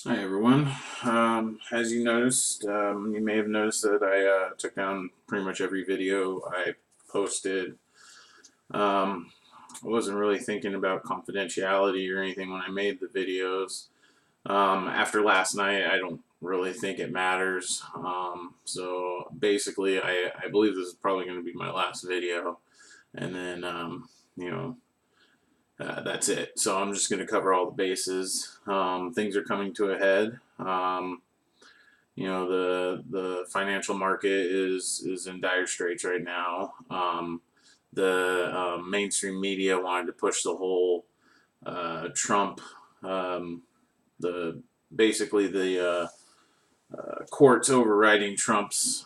Hi everyone. As you noticed, you may have noticed that I took down pretty much every video I posted. I wasn't really thinking about confidentiality or anything when I made the videos. After last night, I don't really think it matters. So basically, I believe this is probably going to be my last video, and then you know that's it. So I'm just going to cover all the bases. Things are coming to a head. The financial market is in dire straits right now. The mainstream media wanted to push the whole Trump, the basically the courts overriding Trump's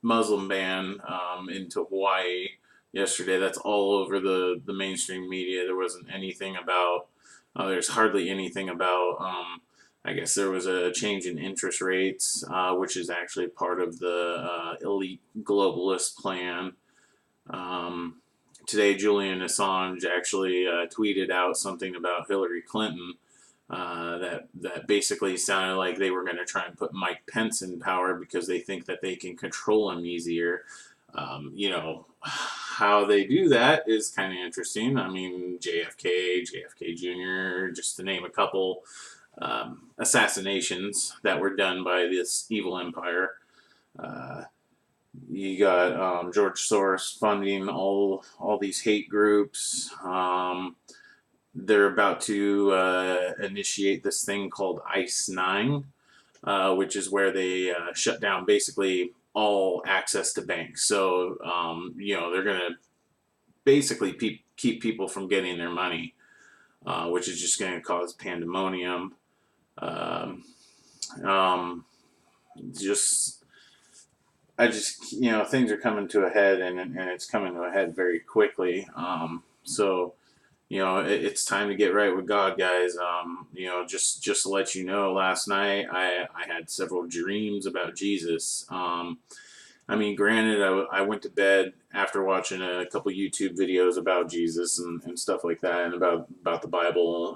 Muslim ban into Hawaii yesterday. That's all over the mainstream media. There wasn't anything about. There's hardly anything about. I guess there was a change in interest rates, which is actually part of the elite globalist plan. Um, Today, Julian Assange actually tweeted out something about Hillary Clinton that basically sounded like they were going to try and put Mike Pence in power because they think that they can control him easier. How they do that is kind of interesting. I mean, JFK Jr., just to name a couple assassinations that were done by this evil empire. Uh, you got George Soros funding all these hate groups. They're about to initiate this thing called ICE 9, which is where they shut down basically all access to banks. So they're going to basically keep people from getting their money, which is just going to cause pandemonium. Um, um, just things are coming to a head, and it's coming to a head very quickly. It's time to get right with God, guys. Just to let you know, last night I had several dreams about Jesus. I mean, granted, I went to bed after watching a couple YouTube videos about Jesus and stuff like that, and about the Bible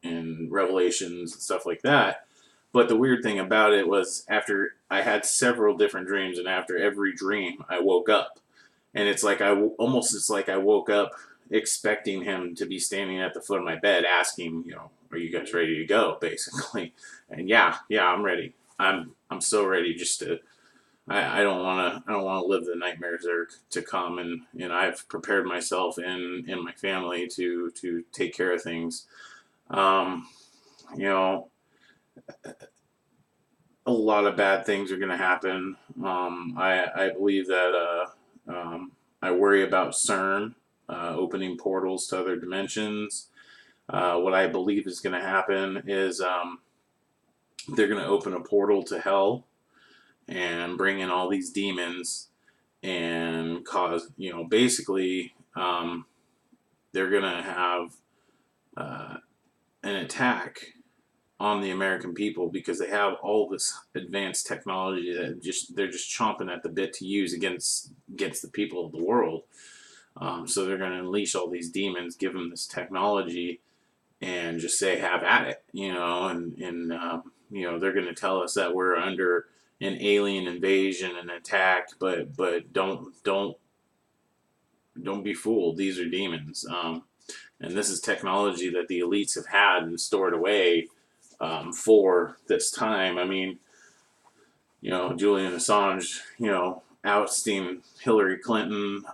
and Revelations and stuff like that. But the weird thing about it was after I had several different dreams, and after every dream, I woke up, and it's like I woke up expecting him to be standing at the foot of my bed, asking, are you guys ready to go, basically. And yeah, I'm ready. I'm so ready just to. I don't want to live the nightmares that are to come, and I've prepared myself and my family to take care of things. Um, you know, a lot of bad things are going to happen. I believe that I worry about CERN opening portals to other dimensions. What I believe is going to happen is they're going to open a portal to hell and bring in all these demons and cause, basically, they're going to have uh, an attack on the American people because they have all this advanced technology that they're just chomping at the bit to use against the people of the world. So they're going to unleash all these demons, give them this technology, and just say, "Have at it," they're going to tell us that we're under an alien invasion and attack, but don't be fooled. These are demons, and this is technology that the elites have had and stored away for this time. I mean, Julian Assange, ousting Hillary Clinton.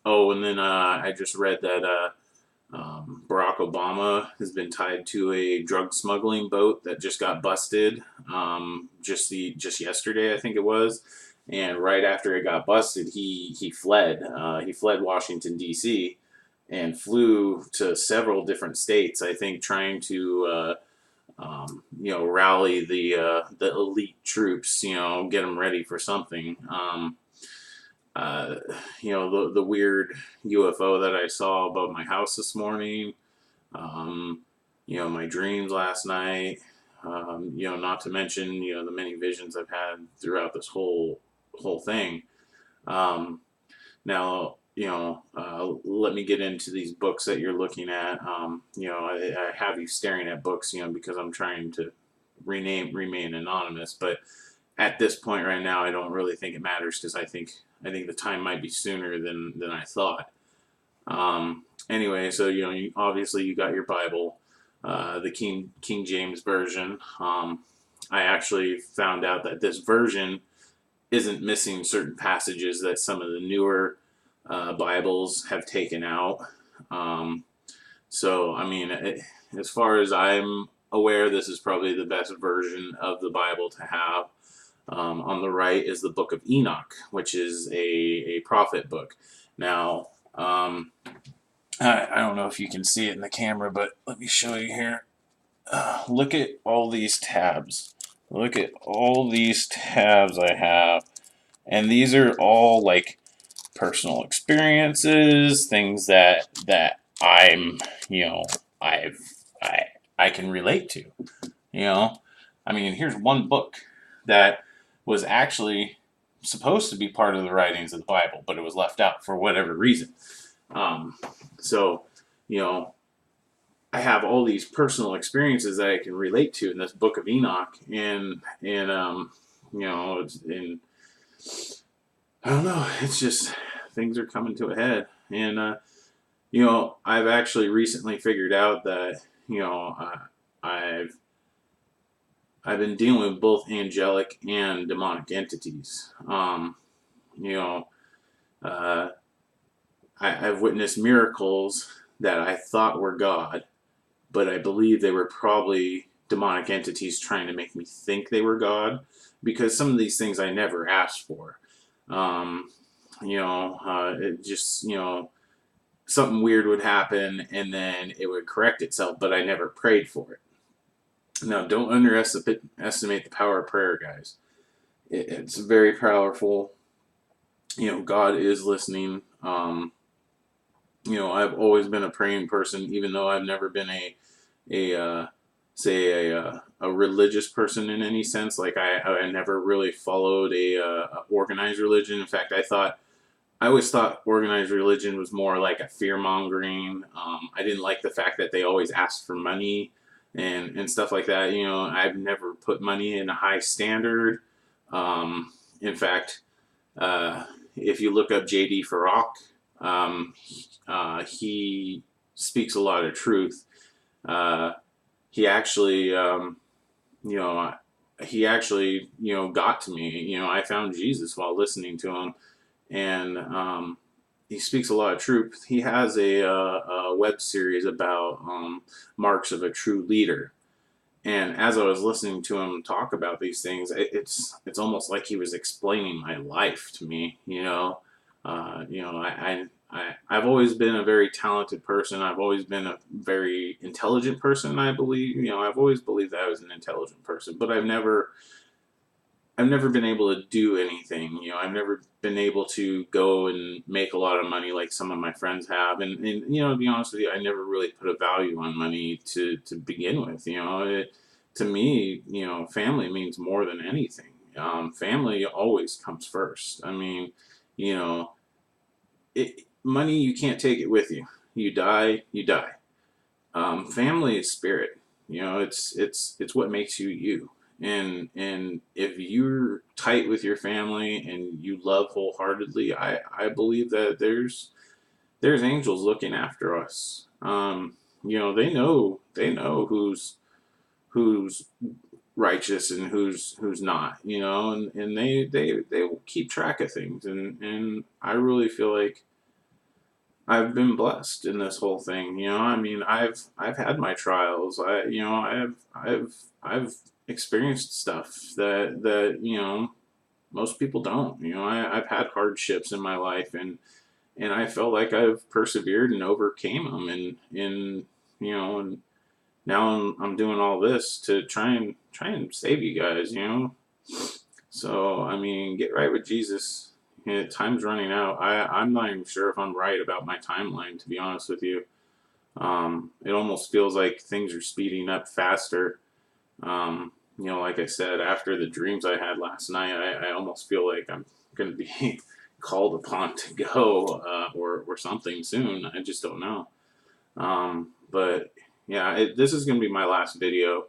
And then I just read that Barack Obama has been tied to a drug smuggling boat that just got busted just yesterday, I think it was. And right after it got busted, he fled. He fled Washington D.C. and flew to several different states. I think trying to rally the elite troops. Get them ready for something. The weird UFO that I saw above my house this morning. Um, my dreams last night. Not to mention the many visions I've had throughout this whole thing. Um, Now, let me get into these books that you're looking at. I have you staring at books, because I'm trying to remain anonymous. But at this point right now, I don't really think it matters because I think the time might be sooner than I thought. Anyway, so obviously you got your Bible, the King James version. I actually found out that this version isn't missing certain passages that some of the newer Bibles have taken out. Um, so, I mean, as far as I'm aware, this is probably the best version of the Bible to have. On the right is the Book of Enoch, which is a prophet book. Now, I don't know if you can see it in the camera, but let me show you here. Look at all these tabs. Look at all these tabs I have. And these are all like personal experiences, things that I'm, I've I I can relate to. I mean, here's one book that was actually supposed to be part of the writings of the Bible, but it was left out for whatever reason. Um, so, you know, I have all these personal experiences that I can relate to in this Book of Enoch, and and I don't know, it's just things are coming to a head, and I've actually recently figured out that I've been dealing with both angelic and demonic entities. You know, uh, I've witnessed miracles that I thought were God, but I believe they were probably demonic entities trying to make me think they were God, because some of these things I never asked for. Um, it just, something weird would happen and then it would correct itself, but I never prayed for it. Now, don't underestimate the power of prayer, guys. It's very powerful. God is listening. I've always been a praying person, even though I've never been a religious person in any sense. Like I never really followed a organized religion. In fact, I always thought organized religion was more like a fear mongering. I didn't like the fact that they always asked for money and stuff like that. I've never put money in a high standard. In fact, uh, if you look up JD Farag, um, he speaks a lot of truth. Uh, he actually, you know, he actually, got to me. I found Jesus while listening to him, and he speaks a lot of truth. He has a web series about marks of a true leader. And as I was listening to him talk about these things, it's almost like he was explaining my life to me. I've always been a very talented person. I've always been a very intelligent person. I believe. I've always believed that I was an intelligent person, but I've never been able to do anything. I've never been able to go and make a lot of money like some of my friends have. And to be honest with you, I never really put a value on money to begin with. To me, family means more than anything. Family always comes first. I mean, you know, money, you can't take it with you. You die, you die. Family is spirit. It's what makes you you. And if you're tight with your family and you love wholeheartedly, I believe that there's angels looking after us. They know who's righteous and who's not. And they will keep track of things. And I really feel like I've been blessed in this whole thing. I mean, I've had my trials. I've experienced stuff that most people don't. I've had hardships in my life, and I felt like I've persevered and overcame them, and now I'm doing all this to try and save you guys. So I mean, get right with Jesus. Time's running out. I'm not even sure if I'm right about my timeline, to be honest with you. It almost feels like things are speeding up faster. Like I said, after the dreams I had last night, I almost feel like I'm going to be called upon to go, or something soon. I just don't know. But yeah, this is going to be my last video.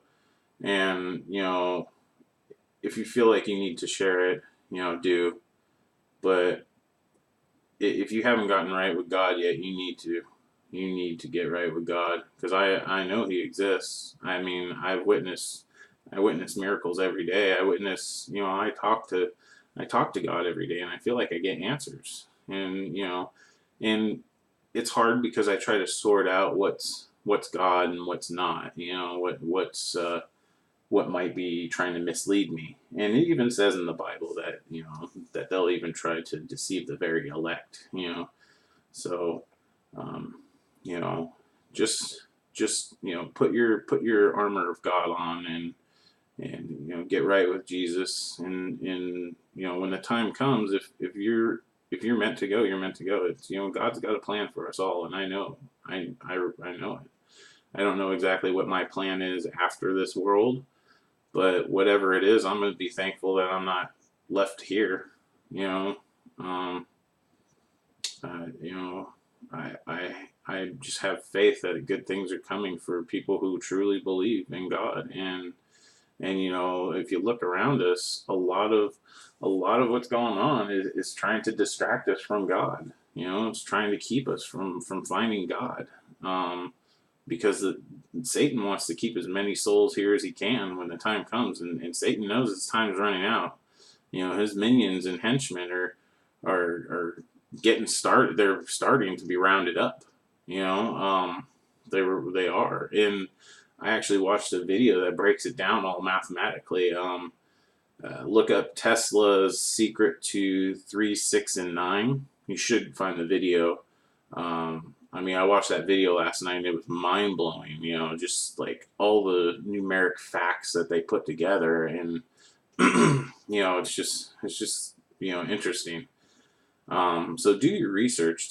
And, if you feel like you need to share it, do. But if you haven't gotten right with God yet, you need to. You need to get right with God, because I know He exists. I mean, I witness miracles every day. I witness, I talk to God every day, and I feel like I get answers. And it's hard because I try to sort out what's God and what's not. What might be trying to mislead me. And it even says in the Bible that that they'll even try to deceive the very elect. So um, you know, just put your armor of God on, and get right with Jesus. And when the time comes, if you're meant to go, you're meant to go. It's God's got a plan for us all, and I know I know it. I don't know exactly what my plan is after this world, but whatever it is, I'm going to be thankful that I'm not left here. You know, um, you know, I just have faith that good things are coming for people who truly believe in God. And if you look around us, a lot of what's going on is trying to distract us from God. It's trying to keep us from finding God. Because Satan wants to keep as many souls here as he can when the time comes, and Satan knows his time's running out. His minions and henchmen are getting started. They're starting to be rounded up. They are, and I actually watched a video that breaks it down all mathematically. Look up Tesla's secret to 3, 6, and 9. You should find the video. I mean, I watched that video last night and it was mind blowing, just like all the numeric facts that they put together. And, it's just interesting. So do your research.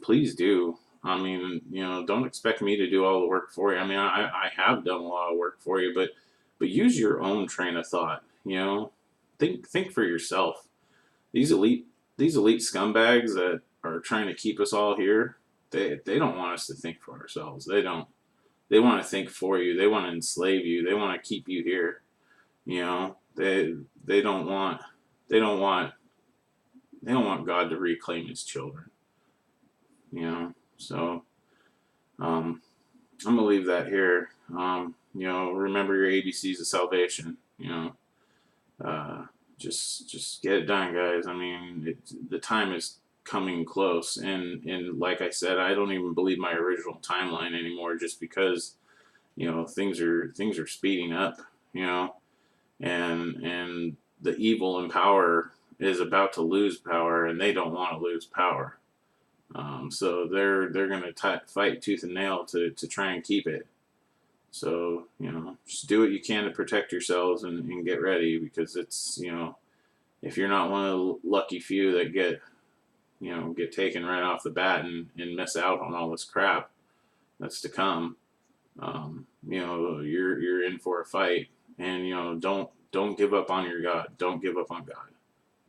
Please do. I mean, don't expect me to do all the work for you. I mean, I have done a lot of work for you, but use your own train of thought. Think for yourself. These elite scumbags that are trying to keep us all here, they don't want us to think for ourselves. They don't. They want to think for you. They want to enslave you. They want to keep you here. They don't want they don't want they don't want God to reclaim His children. So I'm gonna leave that here. Remember your ABCs of salvation. Uh, just get it done, guys. I mean, the time is coming close, and like I said, I don't even believe my original timeline anymore, just because things are speeding up. And the evil in power is about to lose power, and they don't want to lose power. So they're gonna fight tooth and nail to try and keep it. So just do what you can to protect yourselves, and get ready, because it's if you're not one of the lucky few that get taken right off the bat, and miss out on all this crap that's to come, you're in for a fight. And don't give up on your God. Don't give up on God,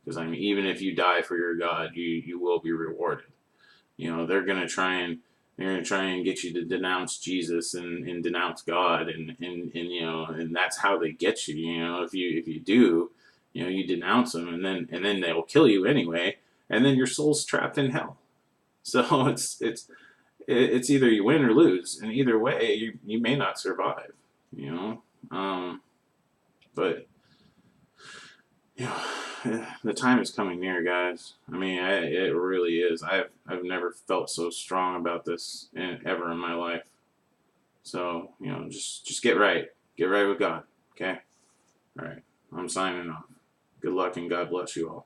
because I mean, even if you die for your God, you will be rewarded. They're gonna try and get you to denounce Jesus, and denounce God, and that's how they get you. If you do, you denounce them, and then they'll kill you anyway, and then your soul's trapped in hell. So it's either you win or lose, and either way, you may not survive. But the time is coming near, guys. I mean, it really is. I've never felt so strong about this ever in my life. So just get right with God. Okay. All right. I'm signing off. Good luck, and God bless you all.